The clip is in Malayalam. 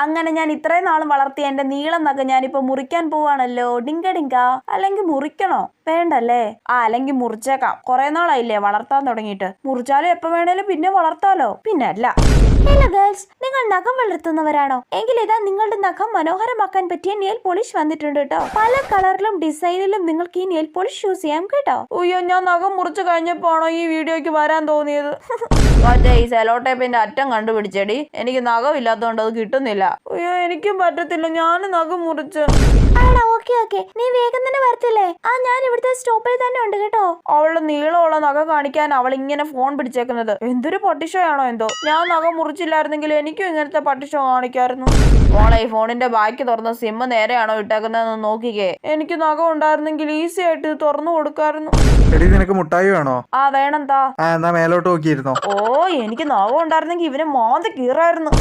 അങ്ങനെ ഞാൻ ഇത്രയും നാളും വളർത്തിയ എന്റെ നീളം നഖം ഞാനിപ്പോ മുറിക്കാൻ പോവാണല്ലോ. ഡിങ്ക ഡിങ്ക. അല്ലെങ്കിൽ മുറിക്കണോ? വേണ്ടല്ലേ? അല്ലെങ്കിൽ മുറിച്ചേക്കാം. കുറെ നാളായില്ലേ വളർത്താൻ തുടങ്ങിയിട്ട്. മുറിച്ചാലും എപ്പോ വേണേലും പിന്നെ വളർത്താലോ. പിന്നെ അല്ല. ഹലോ ഗേൾസ്, നിങ്ങൾ നഖം വളർത്തുന്നവരാണോ? എങ്കിൽ ഇതാ നിങ്ങളുടെ നഖം മനോഹരമാക്കാൻ പറ്റിയ നെയിൽ പോളിഷ് വന്നിട്ടുണ്ട് കേട്ടോ. പല കളറിലും ഡിസൈനിലും നിങ്ങൾക്ക് ഈ നെയിൽ പോളിഷ് യൂസ് ചെയ്യാം കേട്ടോ. അയ്യോ, ഞാൻ നഖം മുറിച്ച് കഴിഞ്ഞപ്പോഴാണോ ഈ വീഡിയോക്ക് വരാൻ തോന്നിയത്? മറ്റേ ഈ സെലോ ടേപ്പിന്റെ അറ്റം കണ്ടുപിടിച്ചേടി. എനിക്ക് നഖം ഇല്ലാത്തതുകൊണ്ട് അത് കിട്ടുന്നില്ല. അയ്യോ, എനിക്കും പറ്റത്തില്ല. ഞാൻ നഖം മുറിച്ച്. ആടാ, ഓക്കെ. നീ വേഗം തന്നെ വരത്തില്ലേ? ഞാൻ ഇവിടുത്തെ സ്റ്റോപ്പിൽ തന്നെ ഉണ്ട് കേട്ടോ. അവളുടെ നീളമുള്ള നഖം കാണിക്കാൻ അവൾ ഇങ്ങനെ ഫോൺ പിടിച്ചേക്കുന്നത്. എന്തൊരു പട്ടിഷയാണോ എന്തോ. ഞാൻ നഖം മുറിച്ചില്ലായിരുന്നെങ്കിൽ എനിക്കും ഇങ്ങനത്തെ പട്ടിഷോ കാണിക്കായിരുന്നു. മോളെ, ഈ ഫോണിന്റെ ബാക്കി തുറന്ന സിം നേരെയാണോ ഇട്ടേക്കുന്നതെന്ന് നോക്കിക്കേ. എനിക്ക് നഖം ഉണ്ടായിരുന്നെങ്കിൽ ഈസി ആയിട്ട് ഇത് തുറന്നു കൊടുക്കായിരുന്നു. നിനക്ക് മുട്ടായി വേണോ? വേണെന്താ? എന്നാ മേലോട്ട് നോക്കിയിരുന്നോ. എനിക്ക് നഖം ഉണ്ടായിരുന്നെങ്കിൽ ഇവനെ മാന്തി കീറായിരുന്നു.